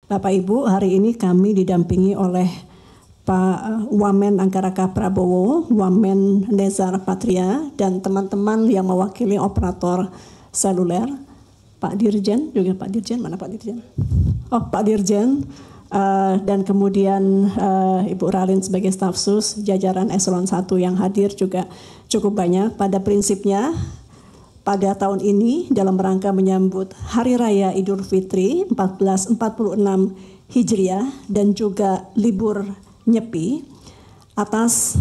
Bapak Ibu, hari ini kami didampingi oleh Pak Wamen Anggaraka Prabowo, Wamen Nezar Patria, dan teman-teman yang mewakili operator seluler. Pak Dirjen, juga Pak Dirjen, mana Pak Dirjen? Oh, Pak Dirjen, dan kemudian Ibu Ralin sebagai staf sus, jajaran eselon 1 yang hadir juga cukup banyak. Pada prinsipnya, pada tahun ini dalam rangka menyambut Hari Raya Idul Fitri 1446 Hijriah dan juga libur Nyepi, atas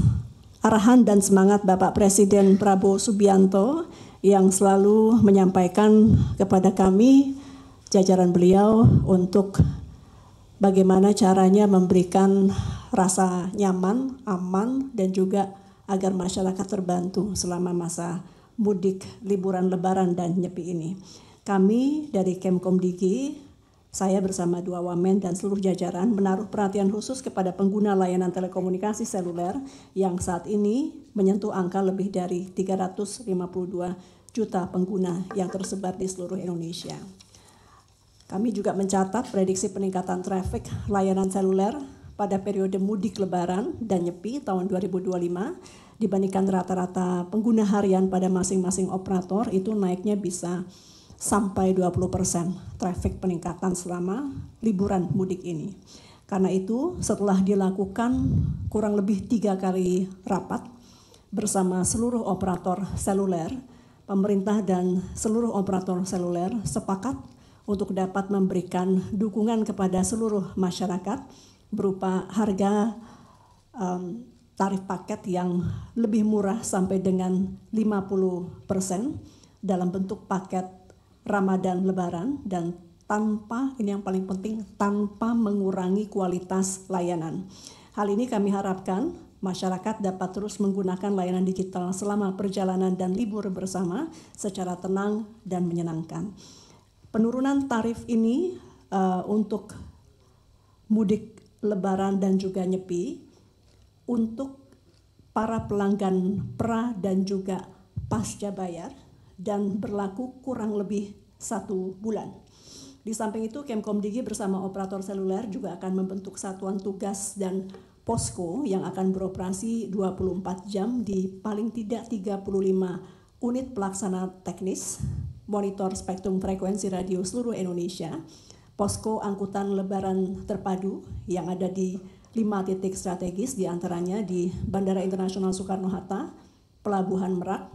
arahan dan semangat Bapak Presiden Prabowo Subianto yang selalu menyampaikan kepada kami, jajaran beliau, untuk bagaimana caranya memberikan rasa nyaman, aman, dan juga agar masyarakat terbantu selama masa mudik, liburan lebaran, dan nyepi ini. Kami dari Kemkomdigi, saya bersama 2 wamen dan seluruh jajaran menaruh perhatian khusus kepada pengguna layanan telekomunikasi seluler yang saat ini menyentuh angka lebih dari 352 juta pengguna yang tersebar di seluruh Indonesia. Kami juga mencatat prediksi peningkatan trafik layanan seluler pada periode mudik lebaran dan nyepi tahun 2025 dibandingkan rata-rata pengguna harian pada masing-masing operator itu naiknya bisa sampai 20% trafik peningkatan selama liburan mudik ini. Karena itu setelah dilakukan kurang lebih 3 kali rapat bersama seluruh operator seluler, pemerintah dan seluruh operator seluler sepakat untuk dapat memberikan dukungan kepada seluruh masyarakat berupa harga tarif paket yang lebih murah sampai dengan 50% dalam bentuk paket Ramadan Lebaran dan tanpa, ini yang paling penting, tanpa mengurangi kualitas layanan. Hal ini kami harapkan masyarakat dapat terus menggunakan layanan digital selama perjalanan dan libur bersama secara tenang dan menyenangkan. Penurunan tarif ini untuk mudik lebaran dan juga nyepi untuk para pelanggan pra dan juga pasca bayar dan berlaku kurang lebih 1 bulan. Di samping itu, Kemkomdigi bersama operator seluler juga akan membentuk satuan tugas dan posko yang akan beroperasi 24 jam di paling tidak 35 unit pelaksana teknis, monitor spektrum frekuensi radio seluruh Indonesia, posko angkutan lebaran terpadu yang ada di 5 titik strategis, diantaranya di Bandara Internasional Soekarno-Hatta, Pelabuhan Merak,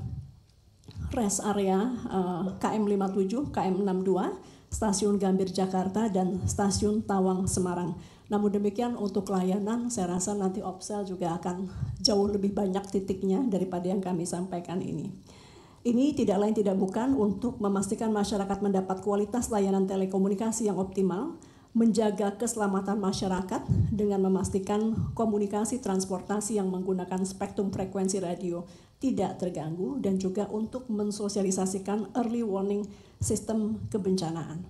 rest area KM 57, KM 62, Stasiun Gambir Jakarta, dan Stasiun Tawang Semarang. Namun demikian untuk layanan saya rasa nanti Opsel juga akan jauh lebih banyak titiknya daripada yang kami sampaikan ini. Ini tidak lain tidak bukan untuk memastikan masyarakat mendapat kualitas layanan telekomunikasi yang optimal, menjaga keselamatan masyarakat dengan memastikan komunikasi transportasi yang menggunakan spektrum frekuensi radio tidak terganggu, dan juga untuk mensosialisasikan early warning sistem kebencanaan.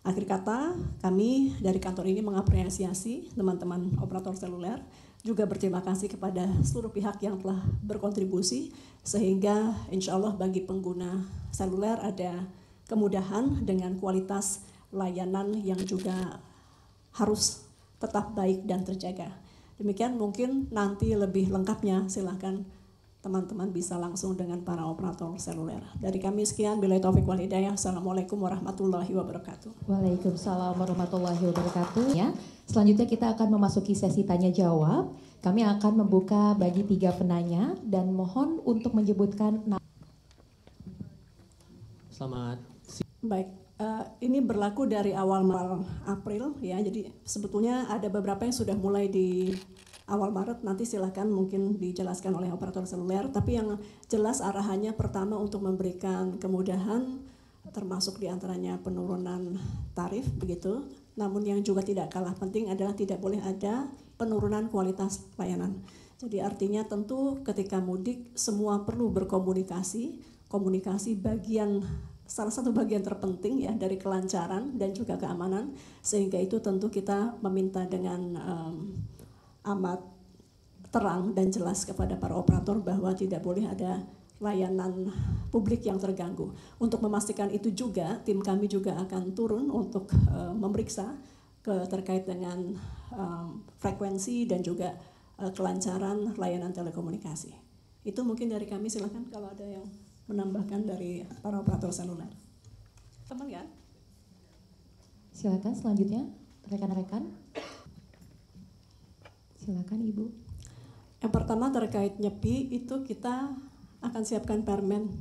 Akhir kata, kami dari kantor ini mengapresiasi teman-teman operator seluler, juga berterima kasih kepada seluruh pihak yang telah berkontribusi, sehingga insya Allah bagi pengguna seluler ada kemudahan dengan kualitas layanan yang juga harus tetap baik dan terjaga. Demikian mungkin nanti lebih lengkapnya silakan teman-teman bisa langsung dengan para operator seluler. Dari kami sekian, billahi taufiq wal hidayah. Assalamualaikum warahmatullahi wabarakatuh. Waalaikumsalam warahmatullahi wabarakatuh. Ya, selanjutnya kita akan memasuki sesi tanya jawab. Kami akan membuka bagi 3 penanya dan mohon untuk menyebutkan nama. Selamat. Baik. Ini berlaku dari awal April ya, jadi sebetulnya ada beberapa yang sudah mulai di awal Maret, nanti silakan mungkin dijelaskan oleh operator seluler, tapi yang jelas arahannya pertama untuk memberikan kemudahan termasuk diantaranya penurunan tarif begitu, namun yang juga tidak kalah penting adalah tidak boleh ada penurunan kualitas layanan. Jadi artinya tentu ketika mudik semua perlu berkomunikasi, komunikasi salah satu bagian terpenting ya dari kelancaran dan juga keamanan, sehingga itu tentu kita meminta dengan amat terang dan jelas kepada para operator bahwa tidak boleh ada layanan publik yang terganggu. Untuk memastikan itu juga tim kami juga akan turun untuk memeriksa terkait dengan frekuensi dan juga kelancaran layanan telekomunikasi. Itu mungkin dari kami, silakan kalau ada yang menambahkan dari para operator seluler. Teman kan? Silakan selanjutnya rekan-rekan. Silakan Ibu. Yang pertama terkait nyepi itu kita akan siapkan permen.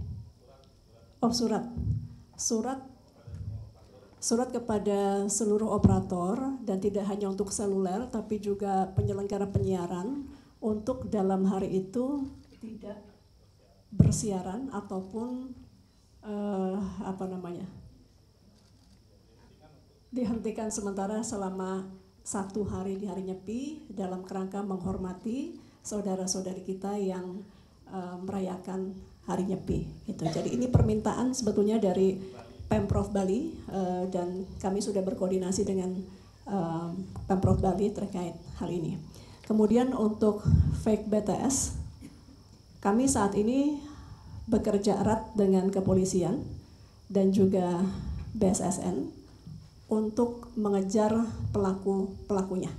Surat kepada seluruh operator dan tidak hanya untuk seluler tapi juga penyelenggara penyiaran untuk dalam hari itu tidak bersiaran ataupun dihentikan sementara selama 1 hari di hari nyepi dalam kerangka menghormati saudara-saudari kita yang merayakan hari nyepi. Gitu. Jadi ini permintaan sebetulnya dari Pemprov Bali dan kami sudah berkoordinasi dengan Pemprov Bali terkait hal ini. Kemudian untuk fake BTS, kami saat ini bekerja erat dengan kepolisian dan juga BSSN untuk mengejar pelakunya.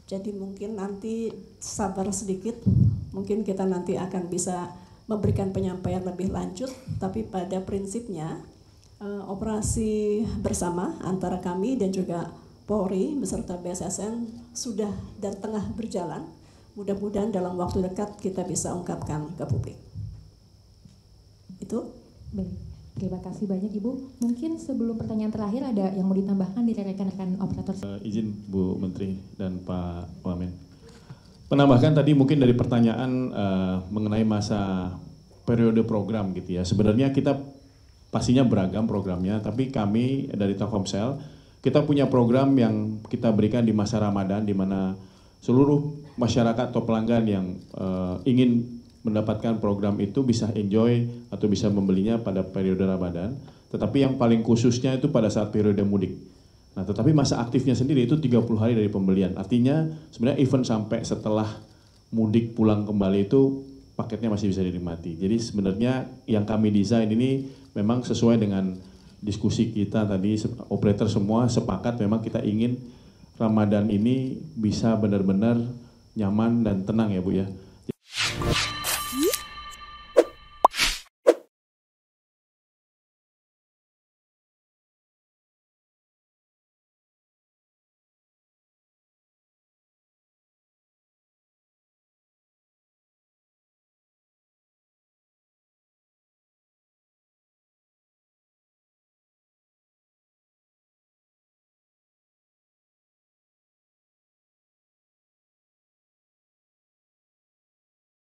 Jadi mungkin nanti sabar sedikit, mungkin kita nanti akan bisa memberikan penyampaian lebih lanjut, tapi pada prinsipnya operasi bersama antara kami dan juga Polri beserta BSSN sudah dan tengah berjalan. Mudah-mudahan dalam waktu dekat kita bisa ungkapkan ke publik. Itu. Baik, terima kasih banyak Ibu. Mungkin sebelum pertanyaan terakhir ada yang mau ditambahkan dari rekan-rekan operator? Izin Bu Menteri dan Pak Wamen. Menambahkan tadi mungkin dari pertanyaan mengenai masa periode program gitu ya. Sebenarnya kita pastinya beragam programnya, tapi kami dari Telkomsel, kita punya program yang kita berikan di masa Ramadan, di mana seluruh masyarakat atau pelanggan yang ingin mendapatkan program itu bisa enjoy atau bisa membelinya pada periode Ramadan, tetapi yang paling khususnya itu pada saat periode mudik. Nah, tetapi masa aktifnya sendiri itu 30 hari dari pembelian. Artinya sebenarnya event sampai setelah mudik pulang kembali itu paketnya masih bisa dinikmati. Jadi sebenarnya yang kami desain ini memang sesuai dengan diskusi kita tadi, operator semua sepakat memang kita ingin Ramadan ini bisa benar-benar nyaman dan tenang ya Bu ya.